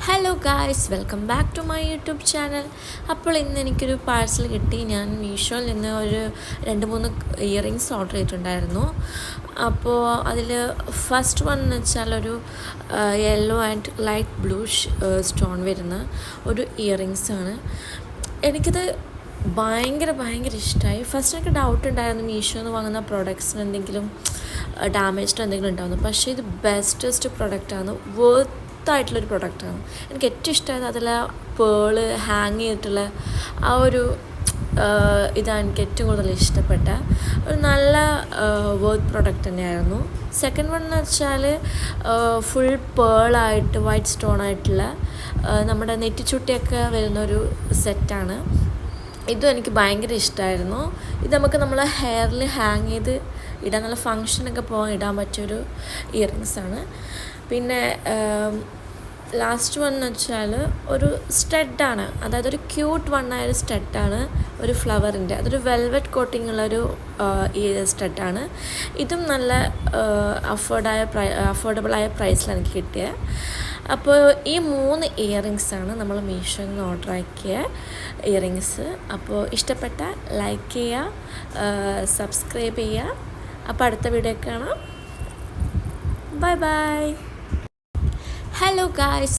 Hello guys, welcome back to my YouTube channel. അപ്പോൾ ഇന്ന് എനിക്കൊരു പാഴ്സൽ കിട്ടി. ഞാൻ മീഷോയിൽ നിന്ന് ഒരു 2-3 ഇയറിങ്സ് ഓർഡർ ചെയ്തിട്ടുണ്ടായിരുന്നു. അപ്പോൾ അതിൽ ഫസ്റ്റ് വൺ എന്ന് വെച്ചാൽ ഒരു yellow and light blue stone വരുന്ന ഒരു ഇയറിങ്സാണ്. എനിക്കിത് ഭയങ്കര ഇഷ്ടമായി. ഫസ്റ്റ് എനിക്ക് ഡൗട്ട് ഉണ്ടായിരുന്നു മീഷോ എന്ന് വാങ്ങുന്ന പ്രോഡക്ട്സിന് എന്തെങ്കിലും ഡാമേജ്ഡ് എന്തെങ്കിലും ഉണ്ടാകുന്നു. പക്ഷേ ഇത് ബെസ്റ്റസ്റ്റ് പ്രൊഡക്റ്റാണ്, ആയിട്ടുള്ളൊരു പ്രൊഡക്റ്റാണ്. എനിക്ക് ഏറ്റവും ഇഷ്ടമായത് അതിൽ പേള് ഹാങ് ചെയ്തിട്ടുള്ള ആ ഒരു ഇതാണ് എനിക്ക് ഏറ്റവും കൂടുതൽ ഇഷ്ടപ്പെട്ട ഒരു നല്ല വർത്ത് പ്രൊഡക്റ്റ് തന്നെയായിരുന്നു. സെക്കൻഡ് വൺ എന്ന് വെച്ചാൽ ഫുൾ പേളായിട്ട് വൈറ്റ് സ്റ്റോൺ ആയിട്ടുള്ള നമ്മുടെ നെറ്റിച്ചുട്ടിയൊക്കെ വരുന്നൊരു സെറ്റാണ്. ഇതും എനിക്ക് ഭയങ്കര ഇഷ്ടമായിരുന്നു. ഇത് നമുക്ക് നമ്മളെ ഹെയറിൽ ഹാങ് ചെയ്ത് ഇടാൻ, നല്ല ഫങ്ഷനൊക്കെ പോകാൻ ഇടാൻ പറ്റിയൊരു ഇയറിങ്സാണ്. പിന്നെ ലാസ്റ്റ് വൺ എന്ന് വെച്ചാൽ ഒരു സ്റ്റഡാണ്, അതായത് ഒരു ക്യൂട്ട് വണ്ണായൊരു സ്റ്റഡാണ്, ഒരു ഫ്ലവറിൻ്റെ, അതൊരു വെൽവെറ്റ് കോട്ടിംഗ് ഉള്ളൊരു സ്റ്റഡാണ്. ഇതും നല്ല അഫോർഡബിളായ പ്രൈസിലാണ് എനിക്ക് കിട്ടിയത്. അപ്പോൾ ഈ 3 ഇയറിങ്സാണ് നമ്മൾ മീഷോയിൽ നിന്ന് ഓർഡർ ആക്കിയ ഇയറിങ്സ്. അപ്പോൾ ഇഷ്ടപ്പെട്ട ലൈക്ക് ചെയ്യുക, സബ്സ്ക്രൈബ് ചെയ്യുക. അപ്പോൾ അടുത്ത വീഡിയോ കാണാം. ബൈ. Hello guys.